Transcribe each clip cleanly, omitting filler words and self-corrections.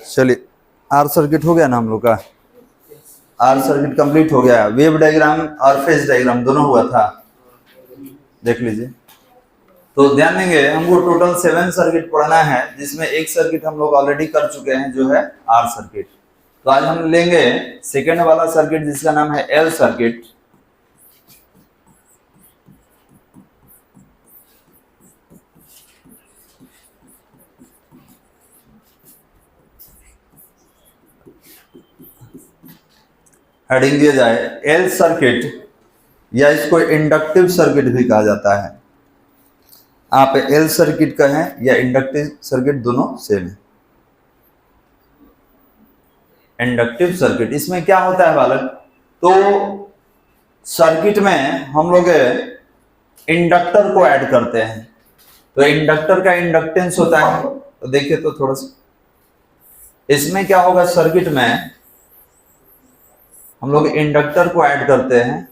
चलिए, R circuit हो गया ना हम लोग का। आर सर्किट कंप्लीट हो गया। वेव डायग्राम और फेज डायग्राम दोनों हुआ था, देख लीजिए। तो ध्यान देंगे, हमको टोटल 7 सर्किट पढ़ना है, जिसमें एक सर्किट हम लोग ऑलरेडी कर चुके हैं, जो है आर सर्किट। तो आज हम लेंगे सेकेंड वाला सर्किट, जिसका नाम है एल सर्किट। हेडिंग दिया जाए एल सर्किट, या इसको इंडक्टिव सर्किट भी कहा जाता है। आप एल सर्किट कहें या इंडक्टिव सर्किट, दोनों सेम है। इंडक्टिव सर्किट, इसमें क्या होता है बालक, तो सर्किट में हम लोग इंडक्टर को ऐड करते हैं। तो इंडक्टर का इंडक्टेंस होता है, तो देखिए तो थोड़ा सा इसमें क्या होगा, सर्किट में हम लोग इंडक्टर को ऐड करते हैं,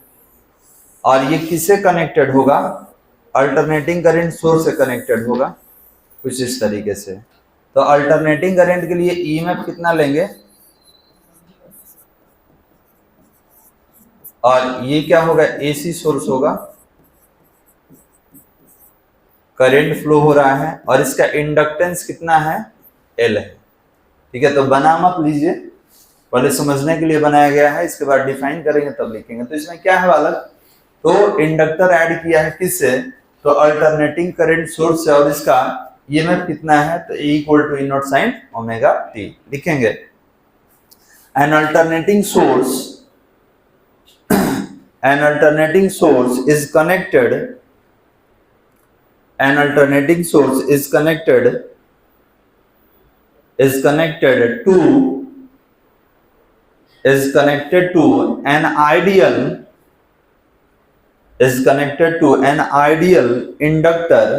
और ये किससे कनेक्टेड होगा, अल्टरनेटिंग करंट सोर्स से कनेक्टेड होगा, कुछ इस तरीके से। तो अल्टरनेटिंग करंट के लिए ईएमएफ कितना लेंगे, और ये क्या होगा, एसी सोर्स होगा, करंट फ्लो हो रहा है, और इसका इंडक्टेंस कितना है, एल है। ठीक है, तो बना मत लीजिए, पहले समझने के लिए बनाया गया है, इसके बाद डिफाइन करेंगे तब लिखेंगे। तो इसमें क्या है बालक, तो इंडक्टर ऐड किया है किससे, तो अल्टरनेटिंग करंट सोर्स से, और इसका ईएमएफ कितना है, तो E equal to E not sine omega t लिखेंगे। An alternating source is connected, an alternating source is connected to an ideal inductor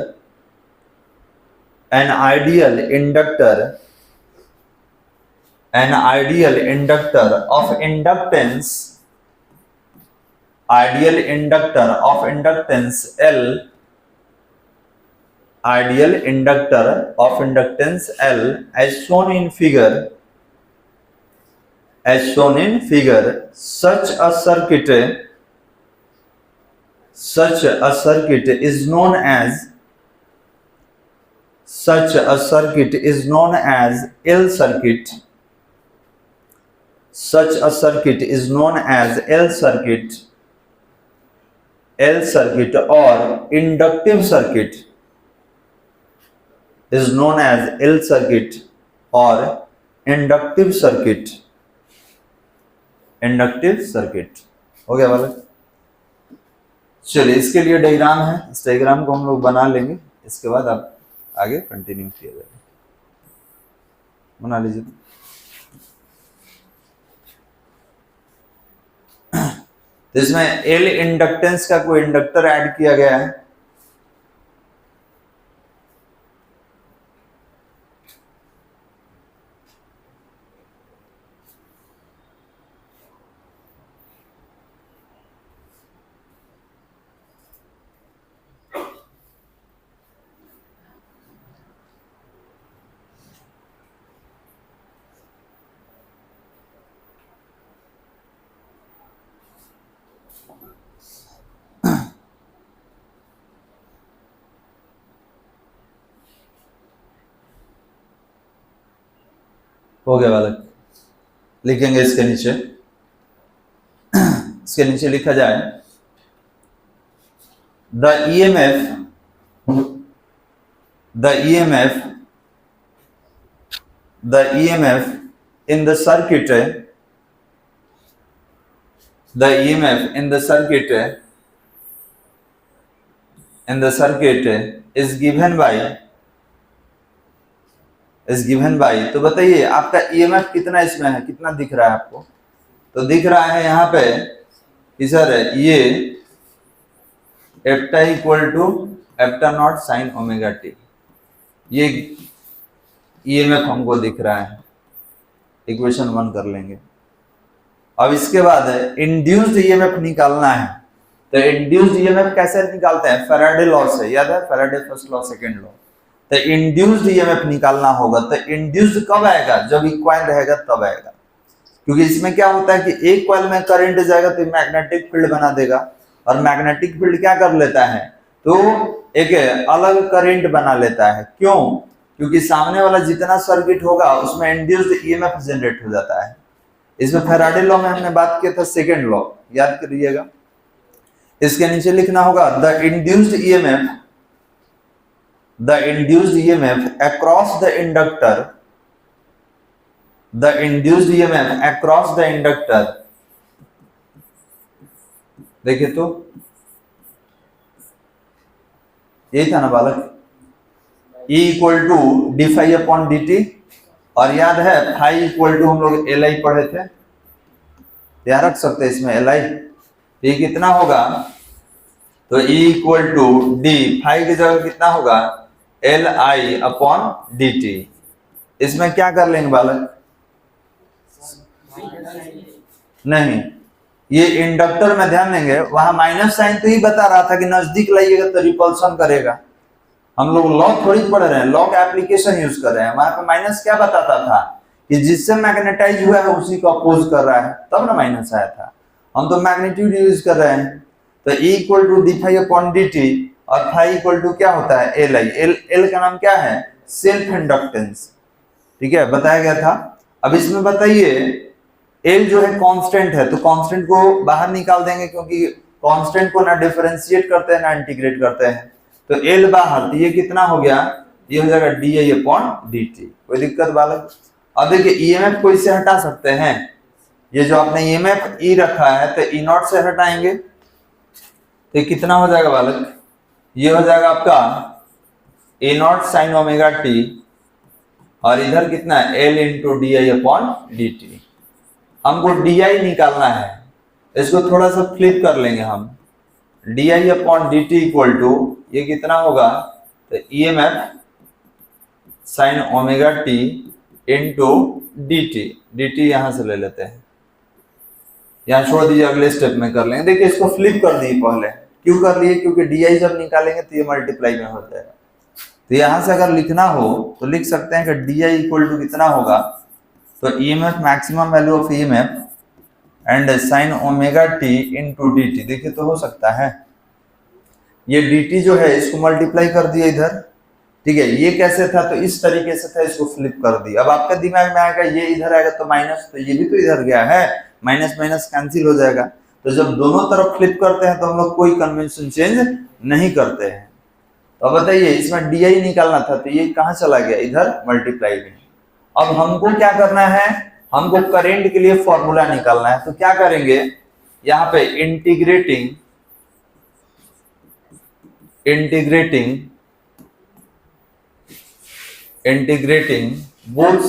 of inductance L, ideal inductor of inductance L, as shown in figure. Such a circuit is known as L circuit. Or inductive circuit is known as L circuit or inductive circuit. हो गया बालक। चलिए, इसके लिए diagram है, इस diagram को हम लोग बना लेंगे, इसके बाद आप आगे कंटिन्यू किया जाएगा। बना लीजिए। तो इसमें एल इंडक्टेंस का कोई इंडक्टर ऐड किया गया है, हो गया बालक। लिखेंगे इसके नीचे लिखा जाए the EMF in the circuit is given by, तो बताइए आपका EMF कितना इसमें है, कितना दिख रहा है आपको, तो दिख रहा है यहाँ पे कि सर ये एप्टा इक्वल टू एप्टा नॉट साइन ओमेगा टी, ये EMF हमको दिख रहा है। इक्वेशन 1 कर लेंगे। अब इसके बाद इंड्यूस्ड EMF निकालना है, तो इंड्यूस्ड EMF कैसे निकालते हैं, फैराडे लॉ से, याद है, Faraday first law second law. तो इंड्यूस्ड ईएमएफ निकालना होगा। तो इंड्यूस्ड कब आएगा? जब इक्वाइल रहेगा तब आएगा, क्योंकि इसमें क्या होता है कि एक कॉइल में करंट जाएगा तो मैग्नेटिक फील्ड बना देगा, और मैग्नेटिक फील्ड क्या कर लेता है, तो एक अलग करंट बना लेता है। क्यों? क्योंकि सामने वाला जितना सर्किट होगा उसमें इंड्यूस्ड ईएमएफ जनरेट हो जाता है। इसमें फैराडे लॉ में हमने बात किया था, सेकेंड लॉ याद करिएगा। इसके नीचे लिखना होगा the induced EMF across the inductor, the induced EMF across the inductor। देखिए तो यही था ना बालक, E equal to d phi upon d t, और याद है फाई इक्वल टू हम लोग एल आई पढ़े थे, याद रख सकते हैं इसमें एल आई। ये कितना होगा, तो E equal to d phi की जगह कितना होगा, L I upon d t. इसमें क्या कर लेंगे बालक, नहीं, ये इंडक्टर में ध्यान देंगे, वहां माइनस साइन तो ही बता रहा था कि नजदीक लाइएगा तो रिपल्सन करेगा। हम लोग लॉ थोड़ी पढ़ रहे हैं, लॉ का एप्लीकेशन यूज कर रहे हैं। वहां पे माइनस क्या बताता था कि जिससे मैग्नेटाइज हुआ है उसी को अपोज कर रहा है, तब ना माइनस आया था। हम तो मैग्नीट्यूड यूज कर रहे हैं। तो E equal to d phi upon d t, और फाई इक्वल टू क्या होता है, एल आई। एल का नाम क्या है, सेल्फ इंडक्टेंस, ठीक है, बताया गया था। अब इसमें बताइए एल जो है कांस्टेंट है, तो कांस्टेंट को बाहर निकाल देंगे, क्योंकि कांस्टेंट को ना डिफरेंशिएट करते हैं ना इंटीग्रेट करते हैं। तो एल बाहर, तो ये कितना हो गया, ये हो जाएगा D I upon d T. कोई दिक्कत बालक? अब देखिए ईएमएफ को इससे हटा सकते हैं, ये जो आपने ईएमएफ ई रखा है तो ई नॉट से हटाएंगे तो कितना हो जाएगा बालक, ये हो जाएगा आपका A not sine omega t, और इधर कितना है L into d I upon d t. हमको डी आई निकालना है, इसको थोड़ा सा फ्लिप कर लेंगे हम, d I upon d t equal to ये कितना होगा, तो E M F sine omega t into d t. D t यहां से ले लेते हैं, यहाँ छोड़ दीजिए, अगले स्टेप में कर लेंगे। देखिए इसको फ्लिप कर दिए पहले, क्यों कर लिए, क्योंकि डी आई जब निकालेंगे तो ये मल्टीप्लाई में हो जाएगा। तो यहां से अगर लिखना हो तो लिख सकते हैं कि डी आई इक्वल टू कितना होगा, तो EMF maximum value of EMF and sign omega t into d t. देखिए तो हो सकता है ये डी टी जो है इसको मल्टीप्लाई कर दिया इधर, ठीक है, ये कैसे था, तो इस तरीके से था, इसको फ्लिप कर दिया। अब आपके दिमाग में आएगा ये इधर आएगा तो माइनस, तो ये भी तो इधर गया है, माइनस माइनस कैंसिल हो जाएगा। तो जब दोनों तरफ फ्लिप करते हैं तो हम लोग कोई कन्वेंशन चेंज नहीं करते हैं। तो बताइए इसमें डी आई निकालना था, तो ये कहाँ चला गया, इधर मल्टीप्लाई में। अब हमको क्या करना है, हमको करंट के लिए फॉर्मूला निकालना है। तो क्या करेंगे, यहाँ पे इंटीग्रेटिंग बोथ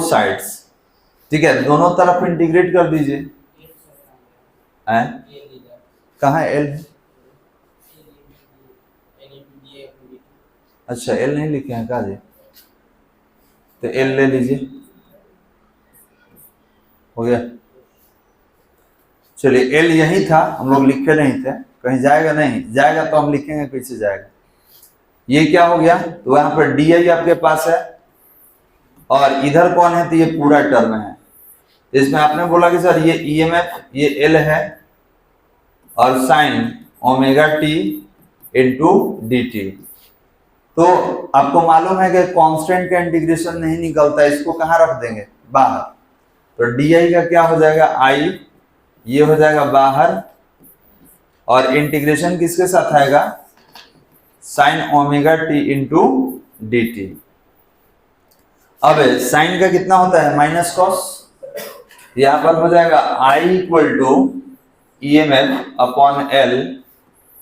साइड्स, ठीक है, दोनों तरफ इंटीग्रेट कर दीजिए। कहाँ है एल? अच्छा एल नहीं लिखे हैं का जी, तो एल ले लीजिए, हो गया। चलिए एल यही था, हम लोग लिखे नहीं थे, कहीं जाएगा नहीं, जाएगा तो हम लिखेंगे कैसे जाएगा। ये क्या हो गया, तो यहाँ पर डी आई आपके पास है, और इधर कौन है, तो ये पूरा टर्म है। इसमें आपने बोला कि सर ये ईएमएफ ये एल है, और sign omega t into d T. तो आपको मालूम है कि कांस्टेंट का इंटीग्रेशन नहीं निकलता, इसको कहाँ रख देंगे, बाहर। तो डी आई का क्या हो जाएगा, आई, ये हो जाएगा बाहर, और इंटीग्रेशन किसके साथ आएगा, sign omega t into d T. अब साइन का कितना होता है, माइनस कॉस, यहां पर हो जाएगा I equal to E M F upon L,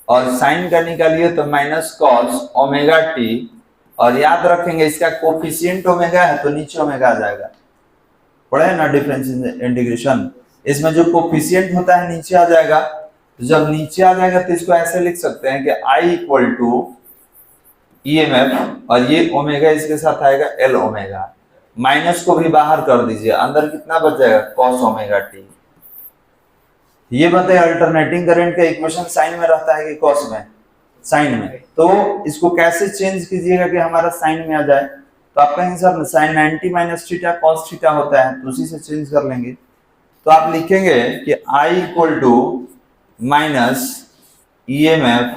और साइन का निकालिए तो माइनस कॉस ओमेगा टी, और याद रखेंगे इसका कोफिशिएंट ओमेगा है तो नीचे ओमेगा आ जाएगा, पढ़े ना डिफरेंस इंटीग्रेशन, इसमें जो कोफिशिएंट होता है नीचे आ जाएगा। तो जब नीचे आ जाएगा तो इसको ऐसे लिख सकते हैं कि I equal to E M F, और ये ओमेगा इसके साथ आएगा एल ओमेगा, माइनस को भी बाहर कर दीजिए, अंदर कितना बच जाएगा, कॉस ओमेगा टी। ये बताइए अल्टरनेटिंग करंट का इक्वेशन साइन में रहता है कि कॉस में, साइन में। तो इसको कैसे चेंज कीजिएगा कि हमारा साइन में आ जाए? तो आप कहेंगे sir sine 90 minus theta cos theta होता है, तो उसी से चेंज कर लेंगे। तो आप लिखेंगे कि I equal to minus EMF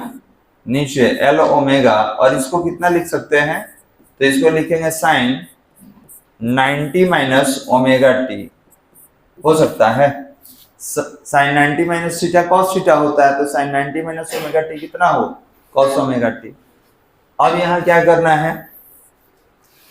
नीचे एल ओमेगा, और इसको कितना लिख सकते हैं? तो इसको लिखेंगे साइन 90 माइनस ओमेगा टी हो सकता है। Sine 90 minus theta cos theta होता है, तो साइन 90 माइनस ओमेगा टी कितना हो? Cos omega t. अब यहाँ क्या करना है,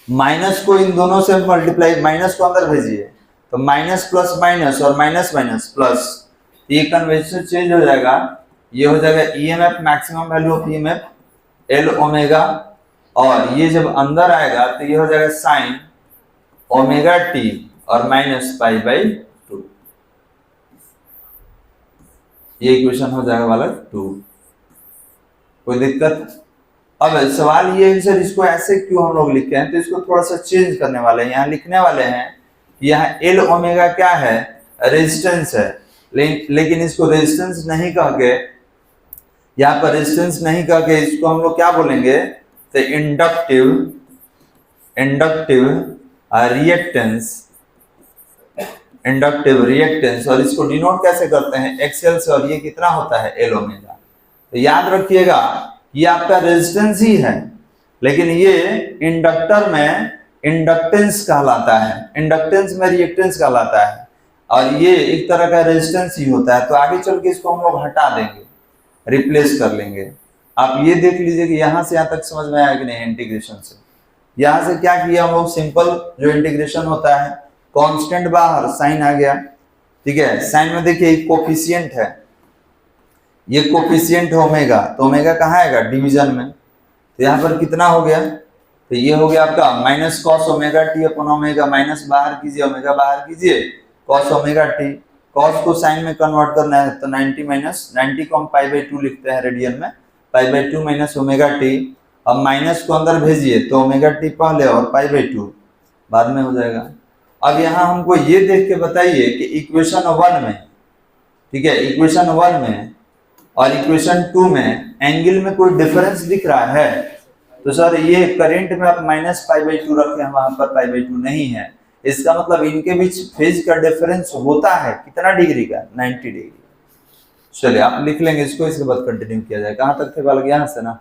माइनस को इन दोनों से मल्टीप्लाई, माइनस को अंदर भेजिए, तो माइनस प्लस माइनस और माइनस माइनस प्लस, ये कन्वेंशन चेंज हो जाएगा, ये हो जाएगा EMF maximum value of EMF L omega, और ये जब अंदर आएगा तो ये हो जाएगा साइन ओमेगा टी और माइनस पाई बाई 2, ये इक्वेशन हो जाएगा वाला 2। कोई दिक्कत? अब सवाल ये है सर इसको ऐसे क्यों हम लोग लिखे हैं, तो इसको थोड़ा सा चेंज करने वाले हैं। यहाँ लिखने वाले हैं यहाँ एल ओमेगा क्या है? रेजिस्टेंस है, लेकिन इसको रेजिस्टेंस नहीं कह के, यहाँ पर रेजिस्टेंस नहीं कह के इसको हम लोग क्या बोलेंगे? तो इंडक्टिव रिएक्टेंस, इंडक्टिव रिएक्टेंस, और इसको डिनोट कैसे करते हैं? एक्सएल से, और ये कितना होता है? L omega. तो याद रखिएगा ये आपका रेजिस्टेंस ही है, लेकिन ये इंडक्टर में इंडक्टेंस कहलाता है, इंडक्टेंस में रिएक्टेंस कहलाता है, और ये एक तरह का रेजिस्टेंस ही होता है। तो आगे चल के इसको हम लोग हटा देंगे, रिप्लेस कर लेंगे। आप ये देख लीजिए कि यहाँ से यहाँ तक समझ में आया कि नहीं? इंटीग्रेशन से यहाँ से क्या किया हम लोग? सिंपल जो इंटीग्रेशन होता है, कांस्टेंट बाहर, साइन आ गया, ठीक है। साइन में देखिए कोफिशिएंट है, ये कोफिशिएंट है ओमेगा, तो ओमेगा कहाँ आएगा? डिवीजन में। तो यहाँ पर कितना हो गया? तो ये हो गया आपका minus cos omega t upon omega, minus बाहर कीजिए, ओमेगा बाहर कीजिए, कॉस ओमेगा टी। कॉस को साइन में कन्वर्ट करना है, तो 90 माइनस 90 को हम पाई बाई 2 लिखते हैं रेडियन में, पाई बाई 2 माइनस ओमेगा टी। अब माइनस को अंदर भेजिए, तो ओमेगा टी पहले और पाई बाई 2 बाद में हो जाएगा। अब यहाँ हमको ये देख के बताइए कि इक्वेशन 1 में, ठीक है, इक्वेशन 1 में और इक्वेशन 2 में एंगल में कोई डिफरेंस दिख रहा है? तो सर ये करंट में आप माइनस पाई बाई 2 रखे हैं, वहां पर पाई बाई 2 नहीं है, इसका मतलब इनके बीच फेज का डिफरेंस होता है कितना डिग्री का? 90 डिग्री। चलिए आप लिख लेंगे इसको, इसके बाद कंटिन्यू किया जाए। कहां तक थे बालक? यहां से ना,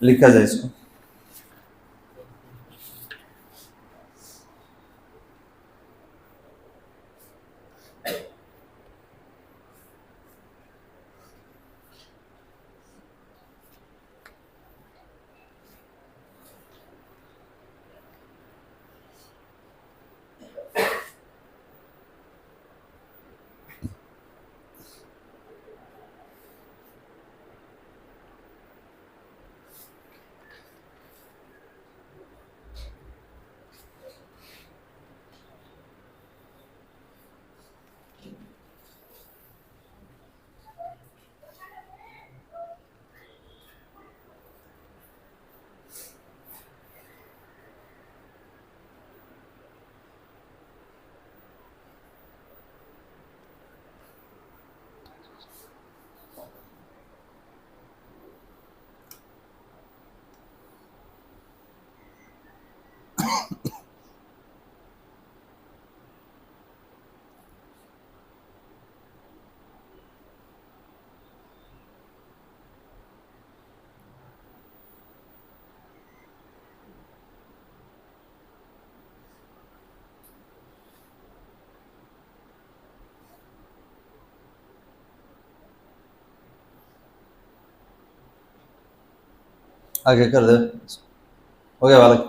लिखा जाए इसको। आगे कर दे, हो गया बालक?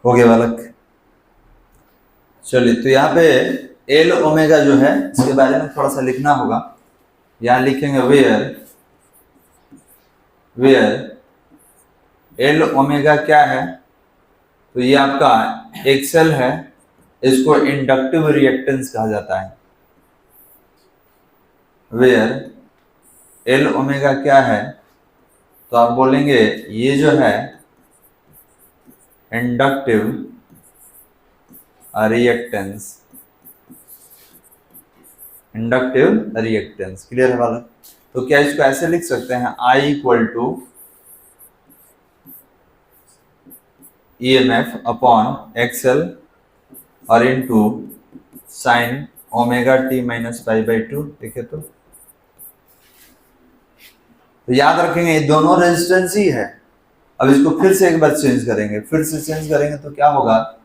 हो गया बालक। चलिए, तो यहाँ पे एल ओमेगा जो है इसके बारे में थोड़ा सा लिखना होगा। यहाँ लिखेंगे वेयर एल ओमेगा क्या है, तो ये आपका एक्सेल है, इसको इंडक्टिव रिएक्टेंस कहा जाता है। वेयर एल ओमेगा क्या है, तो आप बोलेंगे ये जो है inductive reactance, inductive reactance. Clear है वाला? तो क्या इसको ऐसे लिख सकते हैं, I equal to EMF upon XL और into sine omega t minus pi by two. देखे तो याद रखेंगे ये दोनों रेजिस्टेंस ही है। अब इसको फिर से एक बार चेंज करेंगे, तो क्या होगा,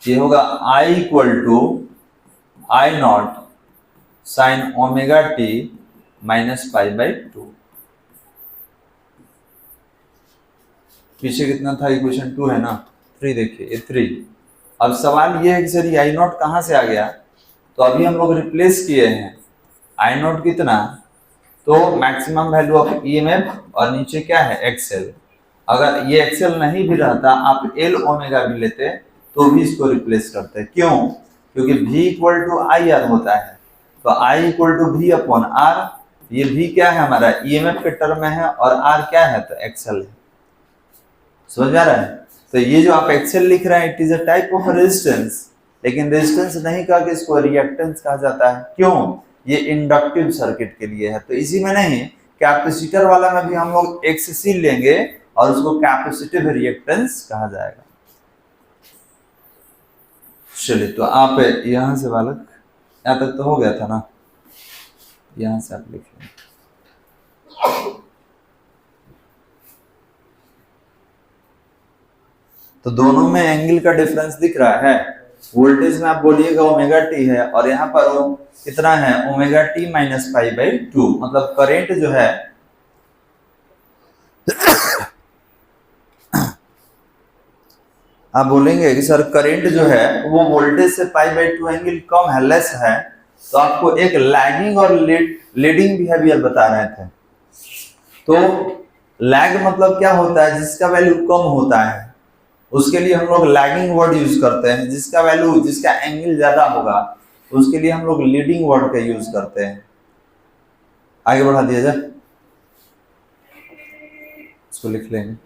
ये होगा I equal to I nought sine omega t minus pi by two. पीछे कितना था, इक्वेशन 2 है ना, 3। देखिए ये 3। अब सवाल ये है कि सर आई नॉट कहाँ से आ गया, तो अभी हम लोग रिप्लेस किए हैं आई नॉट कितना, तो मैक्सिमम वैल्यू ऑफ ईएमएफ और नीचे क्या है एक्सएल। अगर ये एक्सएल नहीं भी रहता, आप एल ओमेगा भी लेते तो भी इसको रिप्लेस करते। क्यों? क्योंकि V equal to I R होता है, तो I equal to V upon R. ये V क्या है हमारा, ईएमएफ के टर्म में है, और R क्या है, तो एक्सएल है। समझ में आ रहा है? तो ये जो आप एक्सएल लिख रहे हैं, it is a type of resistance, लेकिन रेजिस्टेंस नहीं कहा कि इसको रिएक्टेंस कहा जाता है। क्यों? ये इंडक्टिव सर्किट के लिए है। तो इसी में नहीं, कैपेसिटर वाला में भी हम लोग XC लेंगे और उसको कैपेसिटिव रिएक्टेंस कहा जाएगा। चलिए, तो आप यहां से बालक, यहां तक तो हो गया था ना, यहां से आप लिख लें। तो दोनों में एंगल का डिफरेंस दिख रहा है। वोल्टेज में आप बोलिएगा ओमेगा टी है, और यहाँ पर वो कितना है, omega t minus pi by to. मतलब करेंट जो है आप बोलेंगे कि सर करंट जो है वो वोल्टेज से पाई बाई टू एंगल कम है, लेस है, तो आपको एक लैगिंग और लीडिंग बिहेवियर बता रहे थे। तो लैग मतलब क्या होता है, जिसका वैल्यू कम होता है उसके लिए हम लोग लैगिंग वर्ड यूज करते हैं, जिसका एंगल ज्यादा होगा उसके लिए हम लोग लीडिंग वर्ड का यूज करते हैं। आगे बढ़ा दिया जाए, इसको लिख लेंगे।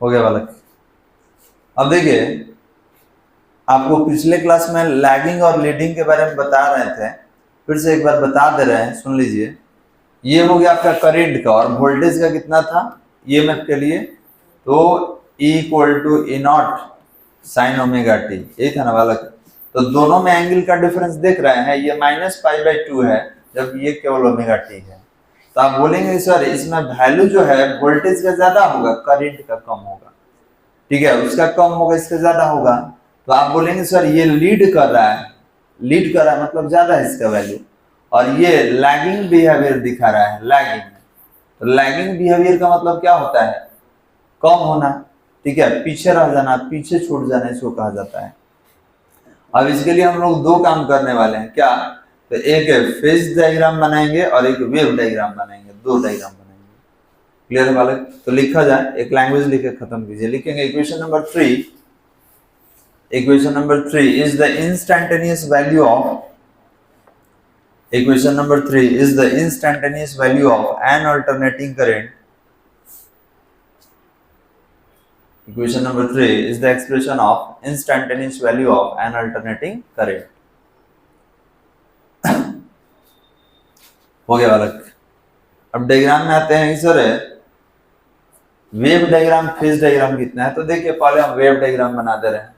हो गया बालक। अब देखिए, आपको पिछले क्लास में लैगिंग और लीडिंग के बारे में बता रहे थे, फिर से एक बार बता दे रहे हैं, सुन लीजिए। ये हो गया आपका करंट का, और वोल्टेज का कितना था ईएमएफ के लिए, तो E equal to E not sine omega t, यही था ना बालक। तो दोनों में एंगल का डिफरेंस देख रहे हैं, ये माइनस पाई बाई टू है जब ये केवल ओमेगा टी है। तो आप बोलेंगे सर इसमें वैल्यू जो है वोल्टेज का ज्यादा होगा, करंट का कम होगा। ठीक है, उसका कम होगा, इसका ज्यादा होगा। तो आप बोलेंगे सर ये लीड कर रहा है मतलब ज्यादा है इसका वैल्यू, और ये लैगिंग बिहेवियर दिखा रहा है, लैगिंग। तो लैगिंग बिहेवियर का मतलब क्या होता है, कम होना। ठीक है, पीछे रह जाना, पीछे छूट जाना, इसको कहा जाता है। अब इसके लिए हम लोग दो काम करने वाले हैं, क्या, तो एक फेज डायग्राम बनाएंगे और एक वेव डायग्राम बनाएंगे, दो डायग्राम बनाएंगे। क्लियर है बालक? तो लिखा जाए, एक लैंग्वेज लिखे खत्म कीजिए। लिखेंगे equation number 3 is the instantaneous value of an alternating current. Equation number 3 is the expression of instantaneous value of an alternating current. हो गया बालक। अब डायग्राम में आते हैं sir, wave diagram phase diagram कितना है, तो देखिए पहले हम वेव डायग्राम बना दे रहे हैं।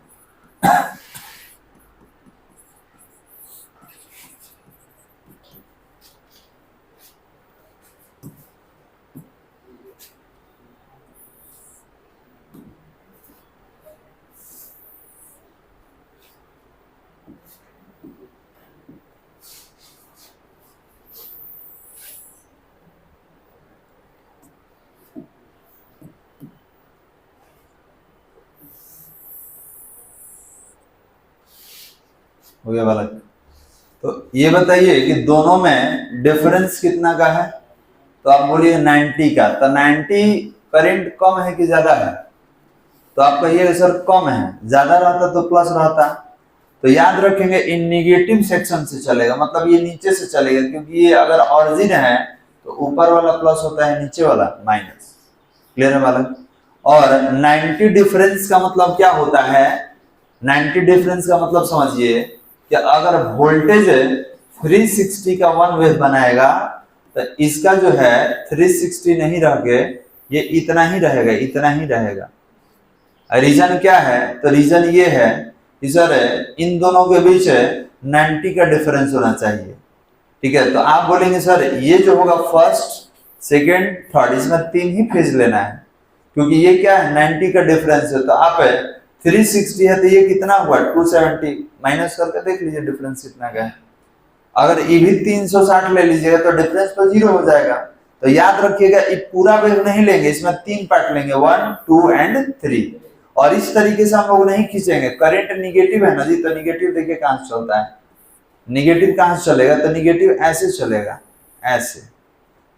हो गया बालक। तो ये बताइए कि दोनों में डिफरेंस कितना का है, तो आप बोलिए 90 का। तो 90 करंट कम है कि ज्यादा है, तो आप कहिए सर कम है, ज्यादा रहता तो प्लस रहता। तो याद रखेंगे इन निगेटिव सेक्शन से चलेगा, मतलब ये नीचे से चलेगा, क्योंकि ये अगर ऑरिजिन है तो ऊपर वाला प्लस होता है, नीचे वाला माइनस। क्लियर है बालक। और 90 डिफरेंस का मतलब क्या होता है, 90 डिफरेंस का मतलब समझिए कि अगर वोल्टेज 360 का वन वेव बनाएगा तो इसका जो है 360 नहीं रह के ये इतना ही रहेगा, इतना ही रहेगा। रीजन क्या है, तो रीजन ये है कि सर इन दोनों के बीच 90 का डिफरेंस होना चाहिए। ठीक है, तो आप बोलेंगे सर ये जो होगा फर्स्ट सेकेंड थर्ड, इसमें 3 ही फेज लेना है, क्योंकि ये क्या है 90 का डिफरेंस है। तो आप 360 है तो ये कितना हुआ 270, माइनस करके देख लीजिए डिफरेंस कितना का है। अगर ये भी 360 ले लीजिएगा तो डिफरेंस तो 0 हो जाएगा। तो याद रखिएगा ये पूरा वेव नहीं लेंगे, इसमें 3 पार्ट लेंगे, 1 2 एंड 3। और इस तरीके से हम लोग नहीं खींचेंगे। करंट निगेटिव है ना जी, तो निगेटिव देखिए कहां से चलता है, निगेटिव कहां से चलेगा, तो निगेटिव ऐसे चलेगा, ऐसे।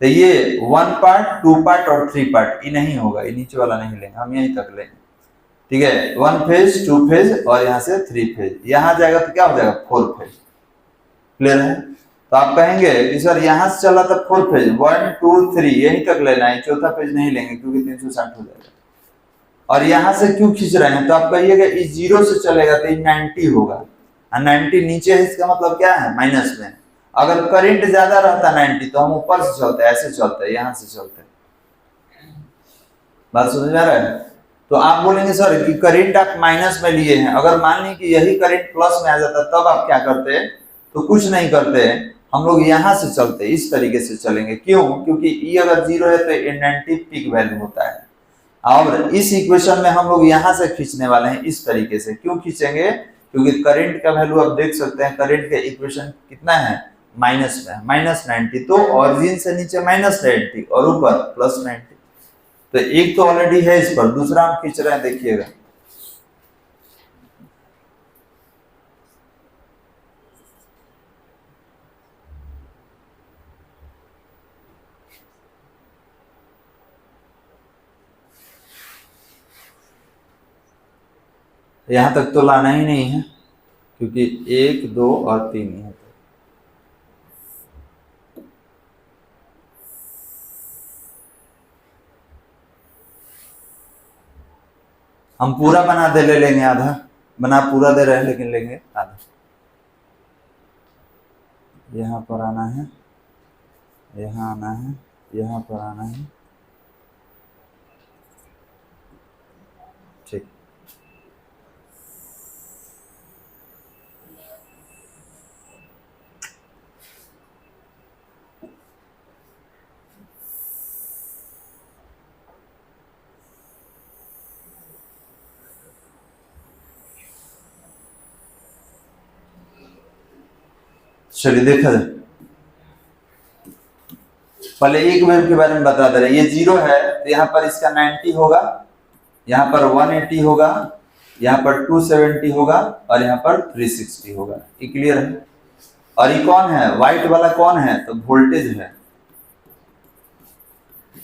तो ये 1 पार्ट 2 पार्ट और 3 पार्ट, ये नहीं होगा, ये नीचे वाला नहीं लेंगे, हम यहीं तक लेंगे। ठीक है, 1 फेज 2 फेज और यहाँ से 3 फेज, यहां जाएगा तो क्या हो जाएगा 4 फेज। क्लियर है। तो आप कहेंगे कि सर यहां से चला था 4 फेज, 1 2 3 यहीं तक लेना है, चौथा फेज नहीं लेंगे क्योंकि 360 हो जाएगा। और यहां से क्यों खींच रहे हैं, तो आप कहिएगा इस 0 से चलेगा तो 90 होगा, और 90 नीचे है, इसका मतलब क्या है माइनस में। अगर करंट ज्यादा रहता 90 तो हम ऊपर से चलते, ऐसे चलते, यहां से चलते। बात समझ में आ रहा है। तो आप बोलेंगे सर कि करंट आप माइनस में लिए हैं, अगर मान ली कि यही करंट प्लस में आ जाता तब आप क्या करते, तो कुछ नहीं करते, हम लोग यहां से चलते, इस तरीके से चलेंगे। क्यों, क्योंकि ई अगर 0 है तो 90 पीक वैल्यू होता है। और इस इक्वेशन में हम लोग यहां से खींचने वाले हैं इस तरीके से। क्यों खींचेंगे, क्योंकि करंट का वैल्यू आप देख सकते हैं, करंट का इक्वेशन कितना है माइनस में, -90। तो ऑरिजिन से नीचे -90 और ऊपर +90। तो एक तो ऑलरेडी है इस पर, दूसरा हम खींच रहे हैं, देखिएगा। यहां तक तो लाना ही नहीं है, क्योंकि 1 2 और 3 ही है। हम पूरा बना दे, ले लेंगे आधा, बना पूरा दे रहे हैं लेकिन लेंगे आधा। यहाँ पर आना है, यहाँ आना है, यहाँ पर आना है, ठीक। चलिए देखा जाए, पहले एक वेव के बारे में बता दे रहे। ये 0 है तो यहाँ पर इसका 90 होगा, यहाँ पर 180 होगा, यहाँ पर 270 होगा और यहाँ पर 360 होगा। ये क्लियर है। और ये कौन है, व्हाइट वाला कौन है, तो वोल्टेज है।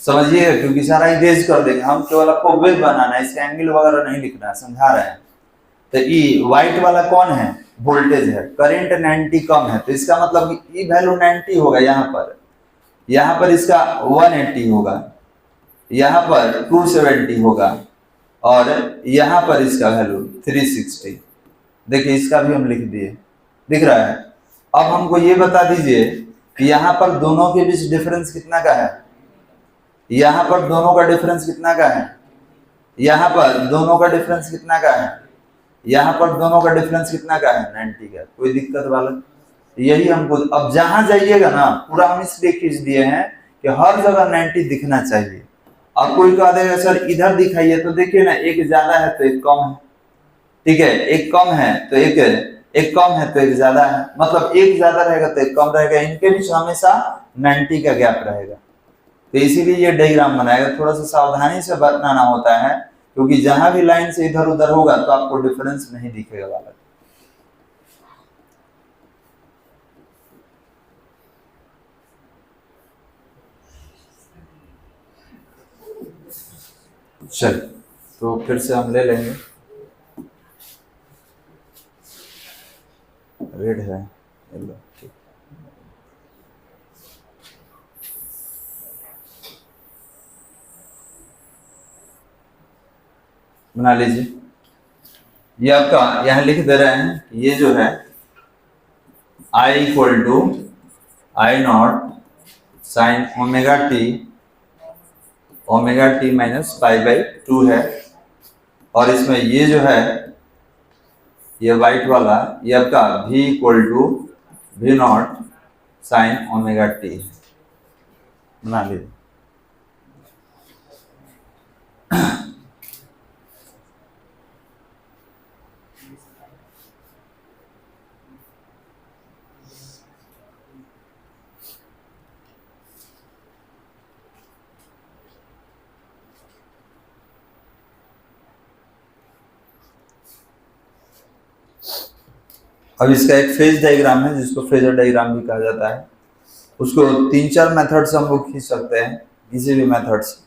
समझिए, क्योंकि सारा इरेज कर देंगे हम, केवल आपको वेव बनाना है, इसका एंगल वगैरह नहीं लिखना है, समझा रहे हैं। तो ई व्हाइट वाला कौन है, वोल्टेज है। करंट 90 कम है तो इसका मतलब ई वैल्यू 90 होगा, यहाँ पर इसका 180 होगा, यहाँ पर 270 होगा और यहाँ पर इसका वैल्यू 360। देखिए इसका भी हम लिख दिए, दिख रहा है। अब हमको ये बता दीजिए कि यहाँ पर दोनों के बीच डिफरेंस कितना का है, यहाँ पर दोनों का डिफरेंस कितना का है, यहाँ पर दोनों का डिफरेंस कितना का है, यहाँ पर दोनों का डिफरेंस कितना का है 90 का। कोई दिक्कत वाला, यही हमको, अब जहां जाइएगा ना पूरा हम इसलिए खींच दिए हैं कि हर जगह 90 दिखना चाहिए। अब कोई कह देगा सर इधर दिखाइए, तो देखिए ना एक ज्यादा है तो एक कम है, ठीक है, एक कम है तो एक कम है तो एक ज्यादा है, मतलब एक ज्यादा रहेगा तो एक कम रहेगा, इनके बीच हमेशा 90 का गैप रहेगा। तो इसीलिए ये डायग्राम बनाएगा, थोड़ा सा सावधानी से बनाना होता है, क्योंकि जहां भी लाइन से इधर उधर होगा तो आपको डिफरेंस नहीं दिखेगा वाला। चल, तो फिर से हम ले लेंगे, रेड है, येलो, ठीक। बना लीजिए। ये आपका यहाँ लिख दे रहे हैं, ये जो है I equal to I not sine omega t minus पाई/2 है। और इसमें ये जो है, ये वाइट वाला, ये आपका v equal to V not sine omega t है। बना लीजिए। अब इसका एक फेज डायग्राम है, जिसको फेजर डायग्राम भी कहा जाता है। उसको 3-4 मेथड से हम लोग खींच सकते हैं, किसी भी मेथड से।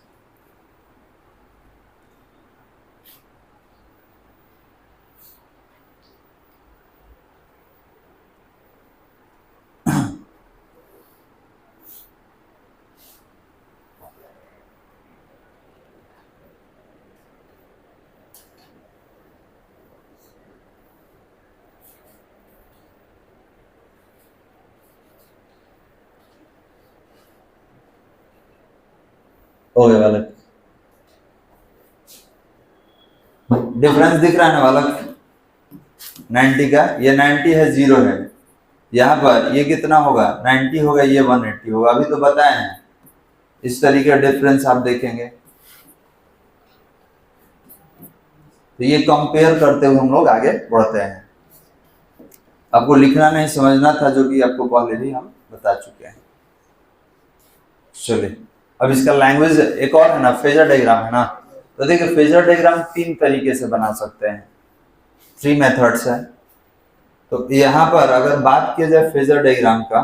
हो गया बालक, डिफरेंस दिख रहा है ना बालक 90 का। ये 90 है, 0 है। यहाँ पर ये कितना होगा, 90 होगा, ये 180 होगा। अभी तो बताए हैं, इस तरीके का डिफरेंस आप देखेंगे। तो ये कंपेयर करते हुए हम लोग आगे बढ़ते हैं। आपको लिखना नहीं, समझना था, जो कि आपको पहले भी हम बता चुके हैं। चलिए, अब इसका लैंग्वेज एक और है ना, फेजर डायग्राम है ना। तो देखिए, फेजर डायग्राम 3 तरीके से बना सकते हैं, 3 मेथड्स है। तो यहाँ पर अगर बात किया जाए फेजर डायग्राम का,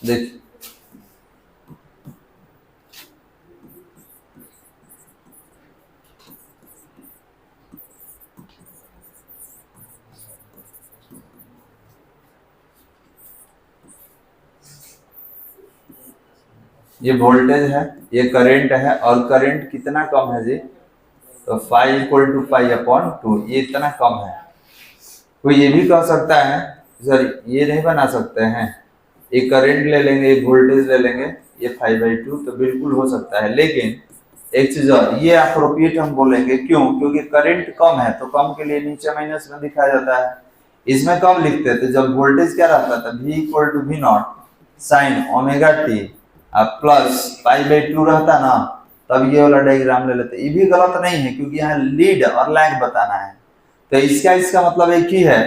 देखिए ये वोल्टेज है, ये करंट है, और करंट कितना कम है जी, तो फाई इक्वल टू पाई/2, ये इतना कम है। तो ये भी कह सकता है, सर ये नहीं बना सकते हैं, ये करंट ले लेंगे, ये वोल्टेज ले लेंगे, ये 5/2, तो बिल्कुल हो सकता है। लेकिन एक चीज और, ये अप्रोप्रिएट हम बोलेंगे, क्यों? क्योंकि करंट कम है, तो कम के लिए नीचे माइनस में दिखाया जाता है। इसमें कब लिखते थे, जब वोल्टेज क्या रहता था, v equal to V not sine omega t plus पाई/2 रहता ना, तब ये वाला डायग्राम ले लेते। ये भी गलत नहीं है, क्योंकि यहाँ लीड और लैग बताना है। तो इसका मतलब एक ही है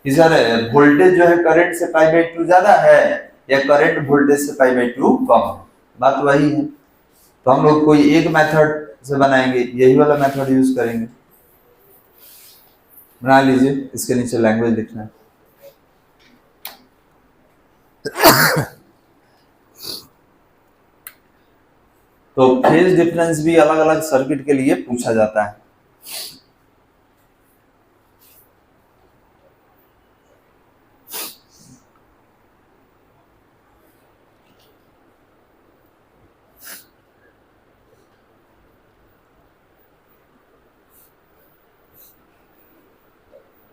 कि सर वोल्टेज जो है करंट से पाई/2 ज्यादा है, या करंट वोल्टेज से पाई/2 कम है, बात वही है। तो हम लोग कोई एक मेथड से बनाएंगे, यही वाला मेथड यूज करेंगे। बना लीजिए, इसके नीचे लैंग्वेज लिखना है। तो फेज डिफरेंस भी अलग अलग सर्किट के लिए पूछा जाता है।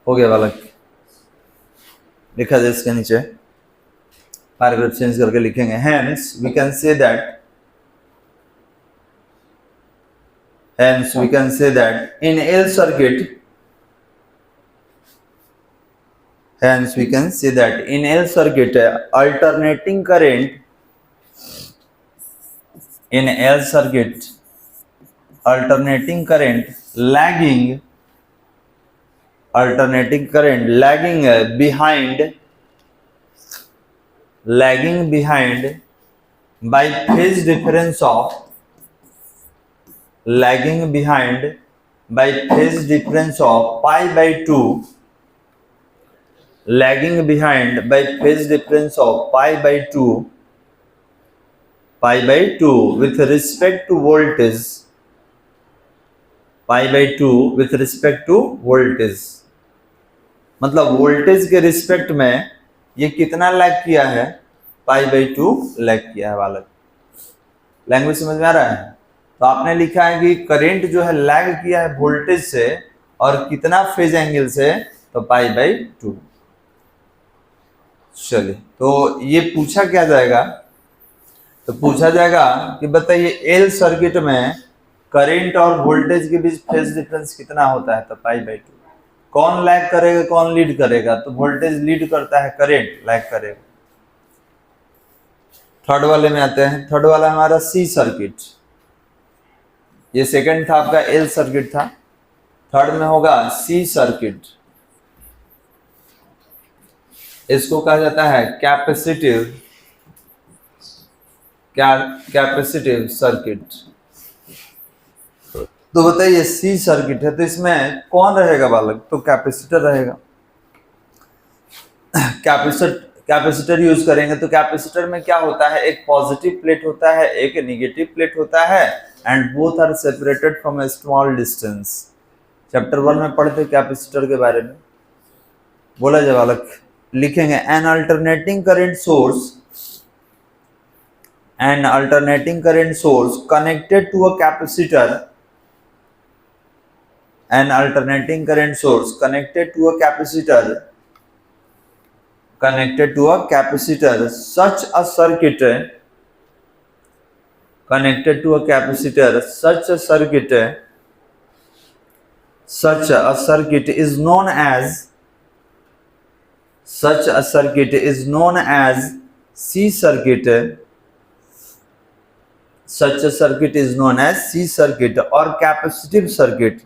हो गया बालक, लिखा जाए इसके नीचे, पैराग्राफ चेंज करके लिखेंगे। Hence we can say that in L circuit, alternating current lagging behind by phase difference of pi/2, lagging behind by phase difference of pi/2 pi by two with respect to voltage, pi by two with respect to voltage, मतलब voltage के respect में ये कितना lag किया है, पाई by to lag किया है बालक। लैंग्वेज समझ में आ रहा है? तो आपने लिखा है कि करंट जो है लैग किया है वोल्टेज से, और कितना फेज एंगल से, तो पाई बाई टू। चलिए, तो ये पूछा क्या जाएगा, तो पूछा जाएगा कि बताइए एल सर्किट में करंट और वोल्टेज के बीच फेज डिफरेंस कितना होता है, तो पाई बाई टू। कौन लैग करेगा, कौन लीड करेगा, तो वोल्टेज लीड करता है, करंट लैग करेगा। थर्ड वाले में आते हैं। थर्ड वाला हमारा सी सर्किट, ये सेकंड था आपका एल सर्किट था, थर्ड में होगा सी सर्किट। इसको कहा जाता है कैपेसिटिव, कैपेसिटिव सर्किट। तो बताइए सी सर्किट है, तो इसमें कौन रहेगा बालक, तो कैपेसिटर रहेगा। कैपेसिटर यूज करेंगे, तो कैपेसिटर में क्या होता है, एक पॉजिटिव प्लेट होता है, एक नेगेटिव प्लेट होता है, and both are separated from a small distance. Chapter 1 में पढ़ते कैपेसिटर के बारे में, बोला जाए बालक, लिखेंगे an alternating current source, an alternating current source connected to a capacitor, an alternating current source connected to a capacitor, connected to a capacitor, such a circuit, connected to a capacitor, such a circuit, such a circuit is known as, such a circuit is known as C circuit, such a circuit is known as C circuit or capacitive circuit,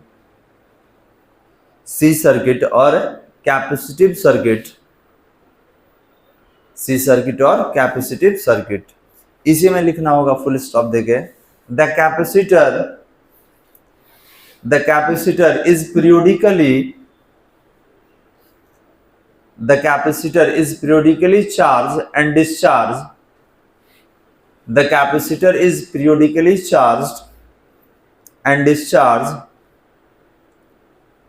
C circuit or capacitive circuit, C circuit और capacitive circuit। इसी में लिखना होगा full stop देके, the capacitor is periodically, the capacitor is periodically charged and discharged, the capacitor is periodically charged and discharged,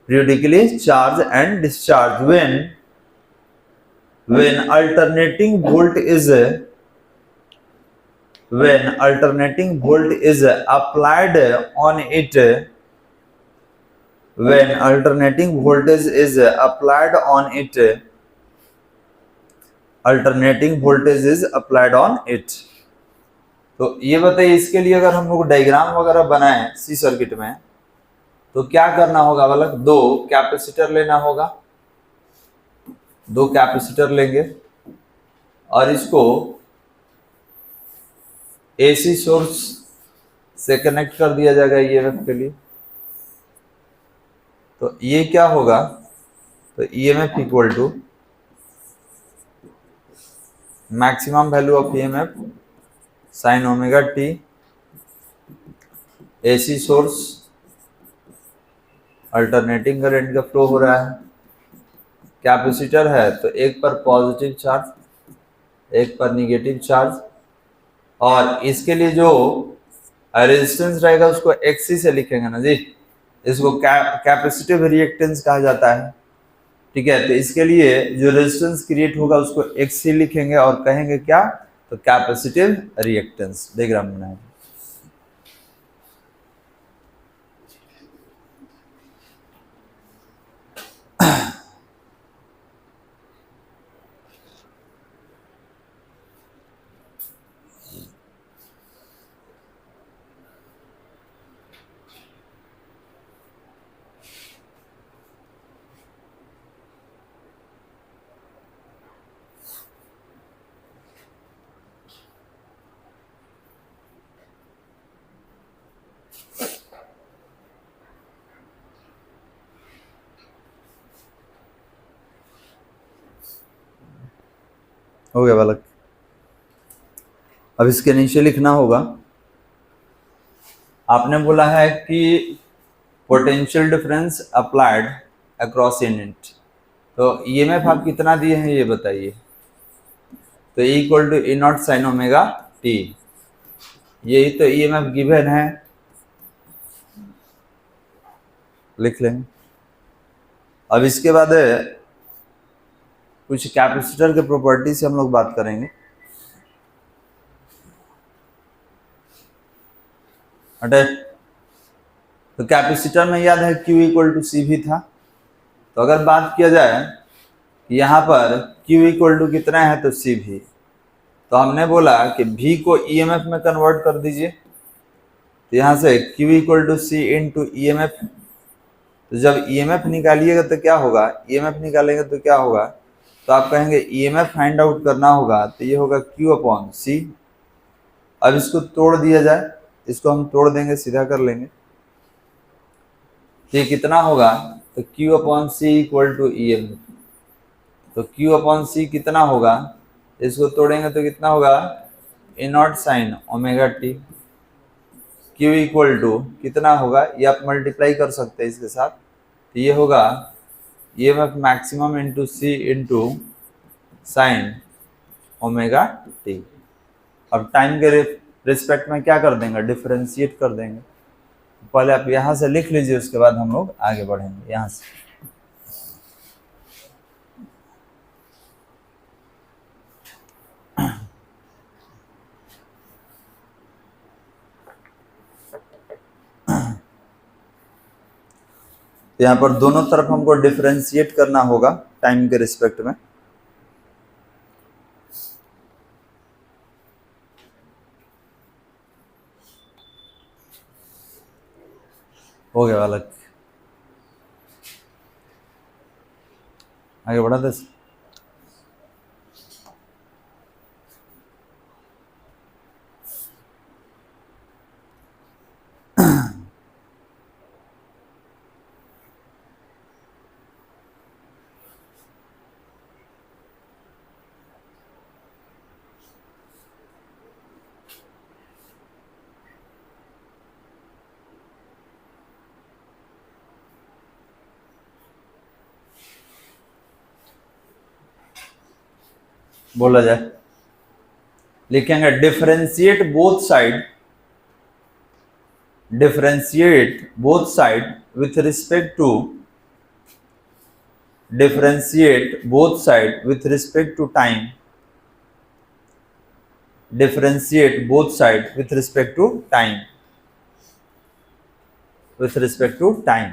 periodically charged and discharged when alternating volt is, when alternating volt is applied on it, when alternating voltage is applied on it, alternating voltage is applied on it। तो ये बताइए, इसके लिए अगर हम लोग diagram वगैरह बनाए सी सर्किट में, तो क्या करना होगा बालक, दो कैपेसिटर लेना होगा, दो कैपेसिटर लेंगे और इसको एसी सोर्स से कनेक्ट कर दिया जाएगा ईएमएफ के लिए। तो ये क्या होगा, तो EMF equal to maximum value of EMF sine omega t, AC source, alternating current का फ्लो हो रहा है, कैपेसिटर है तो एक पर पॉजिटिव चार्ज, एक पर निगेटिव चार्ज, और इसके लिए जो रेजिस्टेंस रहेगा उसको एक्सी से लिखेंगे ना जी, इसको कैपेसिटिव रिएक्टेंस कहा जाता है। ठीक है, तो इसके लिए जो रेजिस्टेंस क्रिएट होगा उसको एक्सी लिखेंगे और कहेंगे क्या, तो कैपेसिटिव रिएक्टेंस। डायग्राम बनाएंगे। हो गया बालक। अब इसके नीचे लिखना होगा, आपने बोला है कि potential difference applied across unit, तो ईएमएफ आप कितना दिए हैं ये बताइए। तो equal to E not sine omega t, यही तो ईएमएफ गिवन है, लिख लेंगे। अब इसके बाद कुछ कैपेसिटर के प्रॉपर्टी से हम लोग बात करेंगे। हटे, तो कैपेसिटर में याद है Q इक्वल टू सी भी था। तो अगर बात किया जाए यहाँ पर Q इक्वल टू कितना है तो सी भी, तो हमने बोला कि V को ईएमएफ में कन्वर्ट कर दीजिए। तो यहाँ से Q equal to C into EMF. तो जब ईएमएफ निकालिएगा तो क्या होगा, ईएमएफ निकालेंगे तो क्या होगा, तो आप कहेंगे ईएमएफ फाइंड आउट करना होगा, तो ये होगा Q अपॉन सी। अब इसको तोड़ दिया जाए, इसको हम तोड़ देंगे, सीधा कर लेंगे। ये कितना होगा, तो Q upon C equal to EMF. तो Q अपॉन सी कितना होगा, इसको तोड़ेंगे तो कितना होगा, A not sine omega t. Q equal to कितना होगा, ये आप मल्टीप्लाई कर सकते हैं इसके साथ, तो ये होगा EMF maximum into C into sine omega t. अब टाइम के रिस्पेक्ट में क्या कर देंगे, डिफरेंशिएट कर देंगे। पहले आप यहाँ से लिख लीजिए, उसके बाद हम लोग आगे बढ़ेंगे यहाँ से। यहाँ पर दोनों तरफ हमको डिफरेंशिएट करना होगा टाइम के रिस्पेक्ट में। हो गया वाला, आगे बढ़ा दे। बोला जाए, लिखेंगे differentiate both side, differentiate both side with respect to, differentiate both side with respect to time, differentiate both side with respect to time, with respect to time.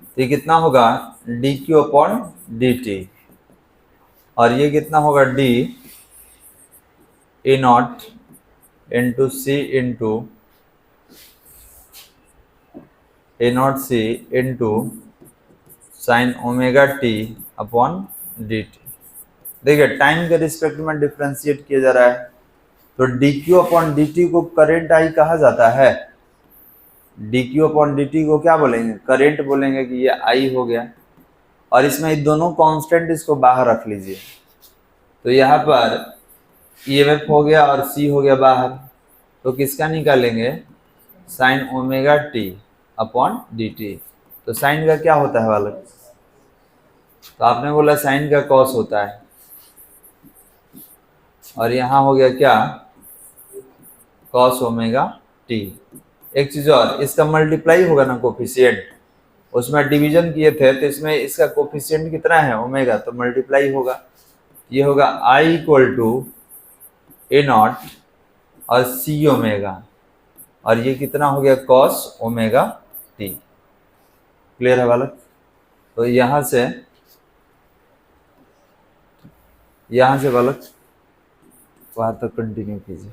तो ये कितना होगा, d q upon d t, और ये कितना होगा, d A naught into C into A naught C into sine omega t upon d t. देखिए time के रिस्पेक्ट में डिफ्रेंशिएट किया जा रहा है, तो D q upon d T को करेंट आई कहा जाता है। D q upon d T को क्या बोलेंगे, करेंट बोलेंगे, कि ये आई हो गया। और इसमें ये दोनों कांस्टेंट इसको बाहर रख लीजिए, तो यहाँ पर ईएमएफ हो गया और सी हो गया बाहर, तो किसका निकालेंगे, sign omega t upon d T. तो साइन का क्या होता है बालक, तो आपने बोला साइन का कॉस होता है, और यहाँ हो गया क्या, कॉस ओमेगा टी। एक चीज और, इसका मल्टीप्लाई होगा ना कोफिशिएंट, उसमें डिवीजन किए थे तो इसमें इसका कोफिशिएंट कितना है, ओमेगा, तो मल्टीप्लाई होगा। ये होगा आई इक्वल टू ए नॉट और सी ओमेगा, और ये कितना हो गया, कॉस ओमेगा टी। क्लियर है बालक। तो यहाँ से बालक वहाँ तक कंटिन्यू कीजिए।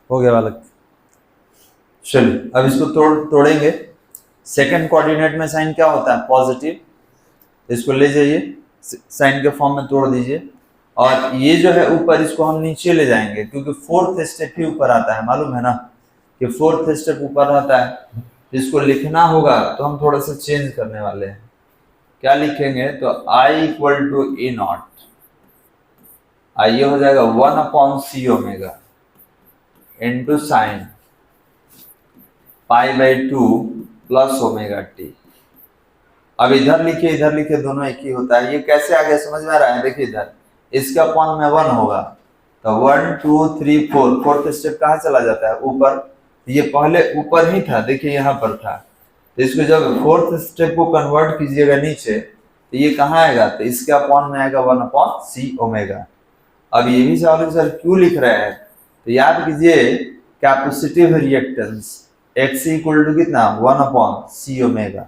हो गया बालक। चलिए अब इसको तोड़ेंगे। सेकंड कोऑर्डिनेट में साइन क्या होता है? पॉजिटिव। इसको ले जाइए, साइन के फॉर्म में तोड़ दीजिए, और ये जो है ऊपर, इसको हम नीचे ले जाएंगे क्योंकि फोर्थ स्टेप ही ऊपर आता है, मालूम है ना कि फोर्थ स्टेप ऊपर आता है। इसको लिखना होगा तो हम थोड़ा सा चेंज करने वाले हैं। क्या लिखेंगे? तो I equal to A not, ये हो जाएगा 1/c omega into sine π/2 plus omega t. अब इधर लिखिए इधर लिखिए, दोनों एक ही होता है। ये कैसे आ गया समझ में आ रहा है? देखिए इधर इसका अपॉन में 1 होगा तो 1 2 3 4, फोर्थ स्टेप कहाँ चला जाता है? ऊपर। ये पहले ऊपर ही था, देखिए यहाँ पर था, तो इसको जब फोर्थ स्टेप को कन्वर्ट कीजिएगा नीचे तो ये कहाँ आएगा? तो इसके अपॉन में आएगा 1/c ओमेगा। अब ये भी सवाल सर क्यों लिख रहे हैं? तो याद कीजिए capacitive reactance X equal to कितना? 1/c omega.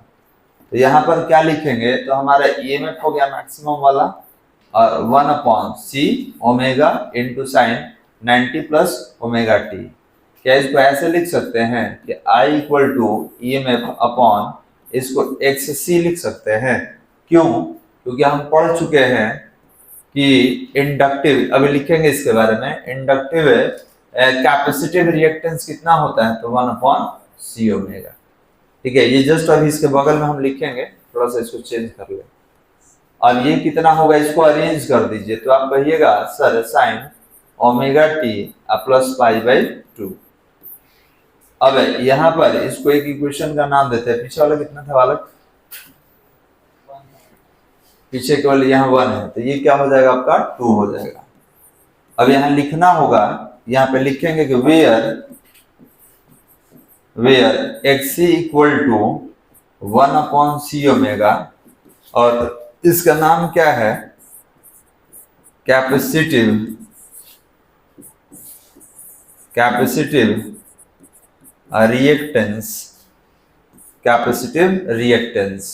तो यहाँ पर क्या लिखेंगे? तो हमारा ईएमएफ हो गया मैक्सिमम वाला, और 1/c omega into sine 90 plus omega t. क्या इसको ऐसे लिख सकते हैं कि I equal to EMF upon, इसको XC लिख सकते हैं। क्यों? क्योंकि हम पढ़ चुके हैं कि इंडक्टिव, अभी लिखेंगे इसके बारे में, इंडक्टिव कैपेसिटिव रिएक्टेंस कितना होता है? तो 1/c ओमेगा। ठीक है, ये जस्ट अभी इसके बगल में हम लिखेंगे, थोड़ा सा इसको चेंज कर ले। और ये कितना होगा? इसको अरेंज कर दीजिए तो आप कहिएगा sir sine omega t plus π/2। अब यहाँ पर इसको एक इक्वेशन का नाम देते हैं। पीछे वाला कितना था बालक? पीछे केवल यहाँ 1 है, तो ये क्या हो जाएगा आपका? 2 हो जाएगा। अब यहाँ लिखना होगा, यहाँ पे लिखेंगे कि where Xc equal to 1/c omega, और इसका नाम क्या है? Capacitive reactance, capacitive reactance.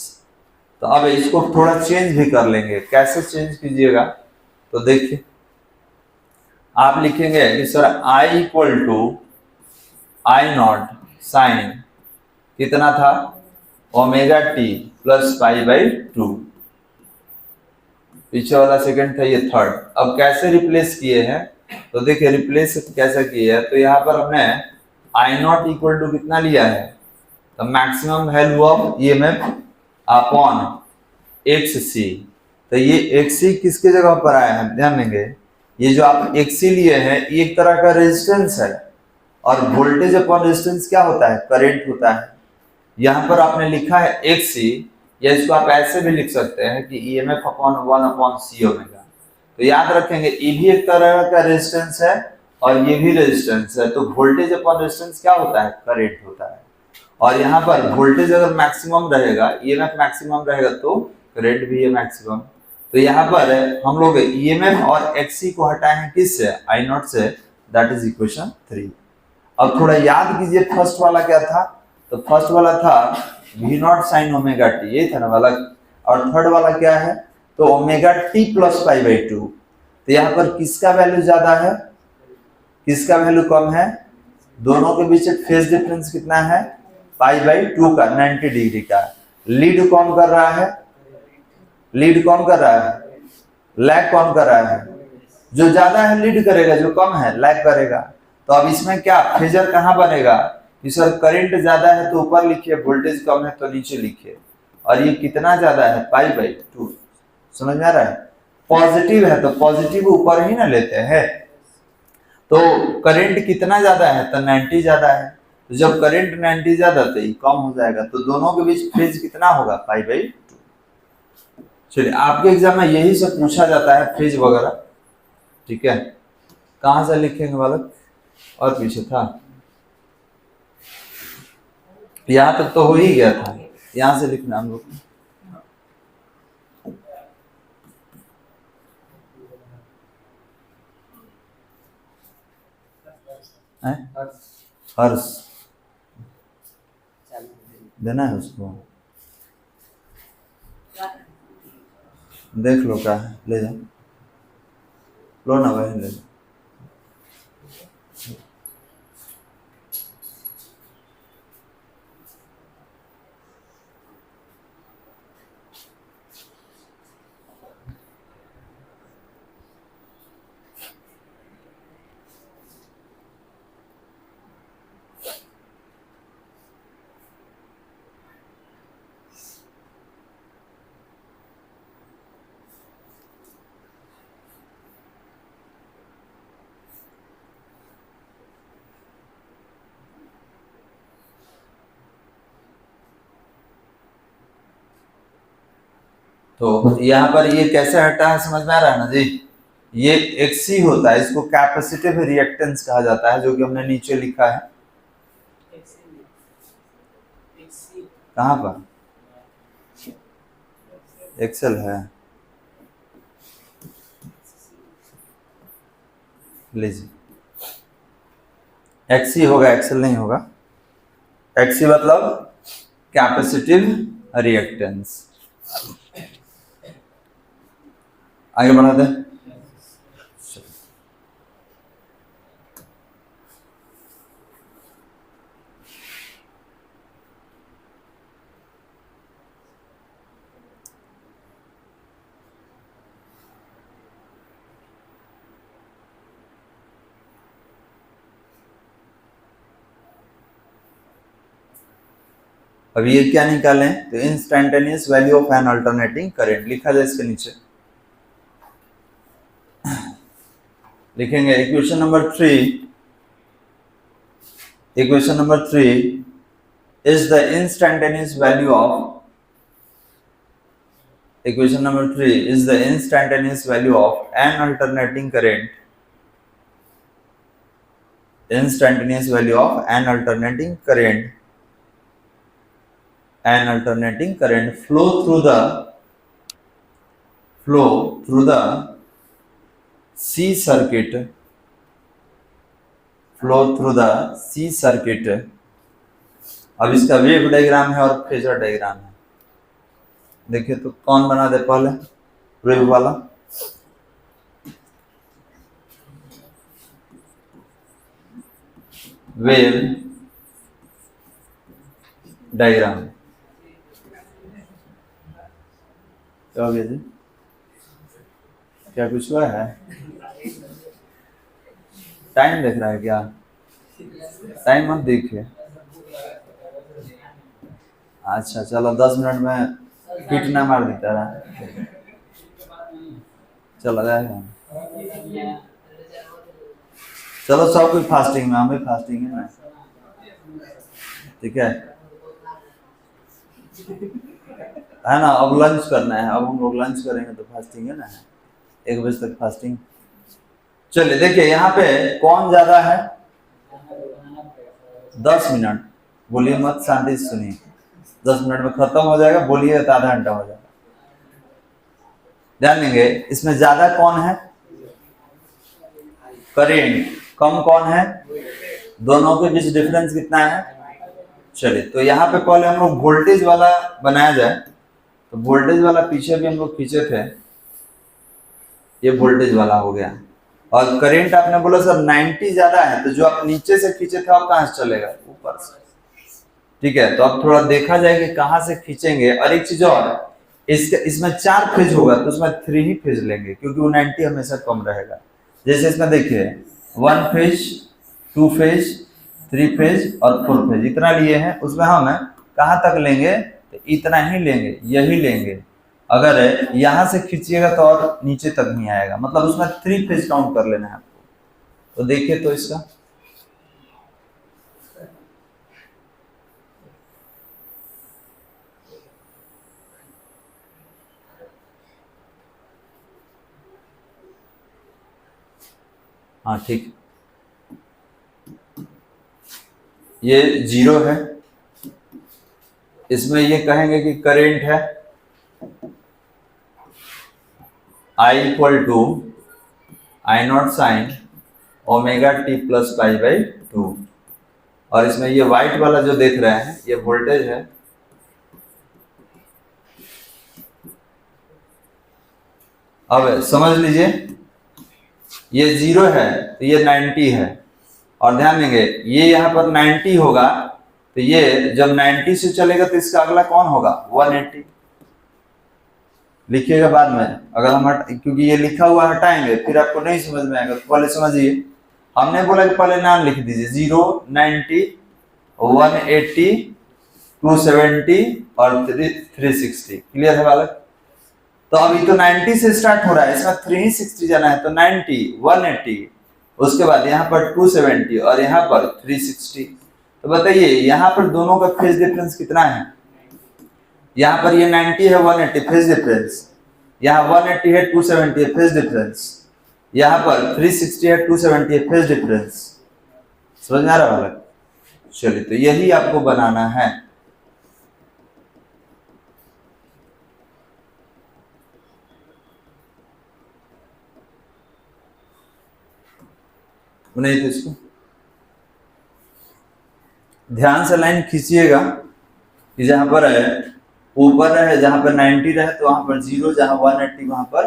तो अब इसको थोड़ा चेंज भी कर लेंगे। कैसे चेंज कीजिएगा? तो देखिए आप लिखेंगे कि sir I equal to I not sine कितना था? Omega t plus π/2। पीछे वाला सेकंड था, ये थर्ड। अब कैसे रिप्लेस किए हैं? तो देखिए रिप्लेस कैसे किए हैं, तो यहाँ पर हमने आई नॉट इक्वल टू कितना लिया है? तो maximum value of EMF upon XC। तो ये XC किसके जगह पर आया है? ध्यान देंगे, ये जो आप XC लिए हैं ये एक तरह का रेजिस्टेंस है, और वोल्टेज अपॉन रेजिस्टेंस क्या होता है? करंट होता है। यहाँ पर आपने लिखा है XC, या इसको आप ऐसे भी लिख सकते हैं कि EMF अपॉन 1/c ओमेगा। तो याद रखेंगे ये भी एक तरह का रेजिस्टेंस है और ये भी रेजिस्टेंस है। तो वोल्टेज अपॉन रेजिस्टेंस क्या होता है? करंट होता है। और यहाँ पर वोल्टेज अगर मैक्सिमम रहेगा, EMF मैक्सिमम रहेगा, तो करंट भी है मैक्सिमम। तो यहाँ पर हम लोग EMF और XC को हटाए हैं किससे? I नॉट से। That is equation 3। अब थोड़ा याद कीजिए फर्स्ट वाला क्या था? तो फर्स्ट वाला था V not sine omega t, ये था ना वाला। और थर्ड वाला क्या है? तो ओमेगा टी प्लस π/2। तो यहाँ पर किसका वैल्यू ज्यादा है, किसका वैल्यू कम है? दोनों के बीच फेज डिफरेंस कितना है? π/2 का, 90 डिग्री का। लीड कौन कर रहा है? लीड कौन कर रहा है? लैग कौन कर रहा है? जो ज्यादा है लीड करेगा, जो कम है लैग करेगा। तो अब इसमें क्या फेजर कहाँ बनेगा? कि सर करंट ज्यादा है तो ऊपर लिखिए, वोल्टेज कम है तो नीचे लिखिए। और ये कितना ज्यादा है? π/2। समझ में आ रहा है? पॉजिटिव है तो पॉजिटिव ऊपर ही ना लेते हैं। तो करंट कितना ज्यादा है? तो 90 ज्यादा है। तो जब करंट 90 ज्यादा तो ये कम हो जाएगा, तो दोनों के बीच फेज कितना होगा? π/2। चलिए आपके एग्जाम में यही सब पूछा जाता है, फेज वगैरह। ठीक है, कहां से लिखेंगे बालक? और पीछे था, यहां तक तो हो ही गया था, यहां से लिखना हम लोग। हर्ष देना है उसको, देख लो क्या है, ले जाओ, लो ना वही ले जाओ। तो यहाँ पर ये कैसे हटा है समझ में आ रहा है ना जी। ये XC होता है, इसको कैपेसिटिव रिएक्टेंस कहा जाता है, जो कि हमने नीचे लिखा है। कहाँ पर एक्सेल है, लीजिए XC होगा, एक्सेल नहीं होगा। XC मतलब कैपेसिटिव रिएक्टेंस। आगे बढ़ा दे। अब ये क्या निकालें, तो instantaneous value of N alternating current लिखा जाए इसके नीचे। लिखेंगे equation number 3, equation number 3 is the instantaneous value of, equation number 3 is the instantaneous value of an alternating current, instantaneous value of an alternating current, an alternating current flow through the C circuit, flow through the C circuit। अब इसका wave diagram है और phasor diagram है। देखिए तो कौन बना दे पहले वेव वाला, वेव डायग्राम। क्या हो गया जी, क्या कुछ हुआ है? टाइम देख रहा है क्या? टाइम मत देखिए। अच्छा चलो 10 मिनट में फिट ना मार देता रहा, चला जाएगा। चलो सब कोई फास्टिंग में, हम भी फास्टिंग है ना, ठीक है ना। अब लंच करना है, अब हम लोग लंच करेंगे तो फास्टिंग है ना, 1 बजे तक फास्टिंग। चलिए देखिए यहाँ पे कौन ज्यादा है, 10 मिनट। बोलिए मत, शांति से सुनिए। 10 मिनट में खत्म हो जाएगा, बोलिए तो आधा घंटा हो जाएगा। ध्यान देंगे इसमें ज्यादा कौन है, करेंट। कम कौन है, दोनों के बीच डिफरेंस कितना है। चलिए तो यहाँ पे पहले हम लोग वोल्टेज वाला बनाया जाए। तो वोल्टेज वाला पीछे भी हम लोग खींचे थे, ये वोल्टेज वाला हो गया। और करंट आपने बोला सर 90 ज्यादा है, तो जो आप नीचे से खींचे थे आप कहां से चलेगा, ऊपर से, ठीक है। तो अब थोड़ा देखा जाए कि कहां से खींचेंगे। और एक चीज और, इसमें 4 फेज होगा तो उसमें 3 ही फेज लेंगे, क्योंकि वो 90 हमेशा कम रहेगा। जैसे इसमें देखिए 1 फेज, 2 फेज, 3 फेज और 4 फेज, इतना लिए हैं। उसमें हम कहां तक लेंगे, तो इतना ही लेंगे, यही लेंगे। अगर यहां से खींचिएगा तो और नीचे तक नहीं आएगा, मतलब उसमें 3 फेज काउंट कर लेना है आपको। तो देखिए तो इसका हाँ ठीक, ये 0 है। इसमें ये कहेंगे कि करंट है I equal to I0 sine omega t plus pi by 2। और इसमें ये व्हाइट वाला जो देख रहे हैं ये वोल्टेज है। अब समझ लीजिए ये 0 है तो ये 90 है। और ध्यान देंगे ये यहाँ पर 90 होगा, तो ये जब 90 से चलेगा तो इसका अगला कौन होगा, 180। लिखिएगा बाद में, अगर हम क्योंकि ये लिखा हुआ हटाएंगे फिर आपको नहीं समझ में आएगा। तो पहले समझिए, हमने बोला कि पहले नाम लिख दीजिए 0, 90, 180, 270 और 360। क्लियर है बालक? तो अभी तो 90 से स्टार्ट हो रहा है, इसमें 360 जाना है। तो 90, 180, उसके बाद यहाँ पर 270 और यहाँ पर 360। तो बताइए यहाँ पर दोनों का फेज डिफरेंस कितना है, यहाँ पर ये 90 है 180 फेज डिफरेंस, यहाँ 180 है 270 है फेज डिफरेंस, यहाँ पर 360 है 270 है फेज डिफरेंस। समझ में आ रहा है? चलिए, तो यही आपको बनाना है। नहीं तो इसको ध्यान से लाइन खींचिएगा कि जहां पर है ऊपर रहे, जहां पर 90 रहे तो वहां पर 0, जहां 180 वहां पर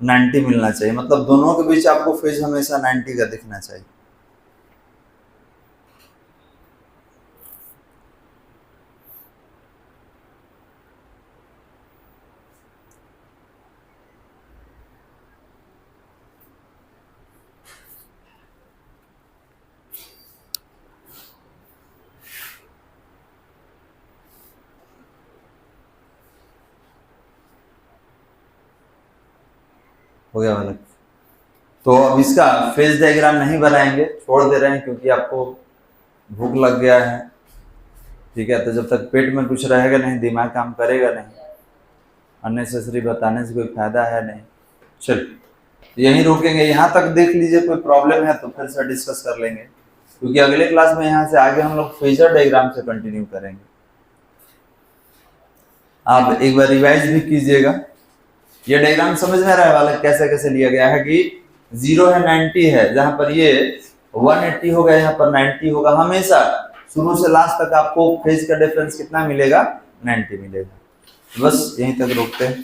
90 मिलना चाहिए। मतलब दोनों के बीच आपको फेज हमेशा 90 का दिखना चाहिए। हो गया वाला? तो अब इसका फेज डायग्राम नहीं बनाएंगे, छोड़ दे रहे हैं क्योंकि आपको भूख लग गया है। ठीक है, तो जब तक पेट में कुछ रहेगा नहीं, दिमाग काम करेगा नहीं, अननेसेसरी बताने से कोई फायदा है नहीं। चलिए यहीं रोकेंगे, यहाँ तक देख लीजिए। कोई प्रॉब्लम है तो फिर से डिस्कस कर लेंगे, क्योंकि अगले क्लास में यहाँ से आगे हम लोग फेजर डायग्राम से कंटिन्यू करेंगे। आप एक बार रिवाइज भी कीजिएगा। ये डायग्राम समझ में आ रहा है वाला कैसे कैसे लिया गया है कि 0 है 90 है, जहां पर ये 180 होगा, यहाँ पर 90 होगा। हमेशा शुरू से लास्ट तक आपको फेज का डिफरेंस कितना मिलेगा? 90 मिलेगा। बस यहीं तक रोकते हैं।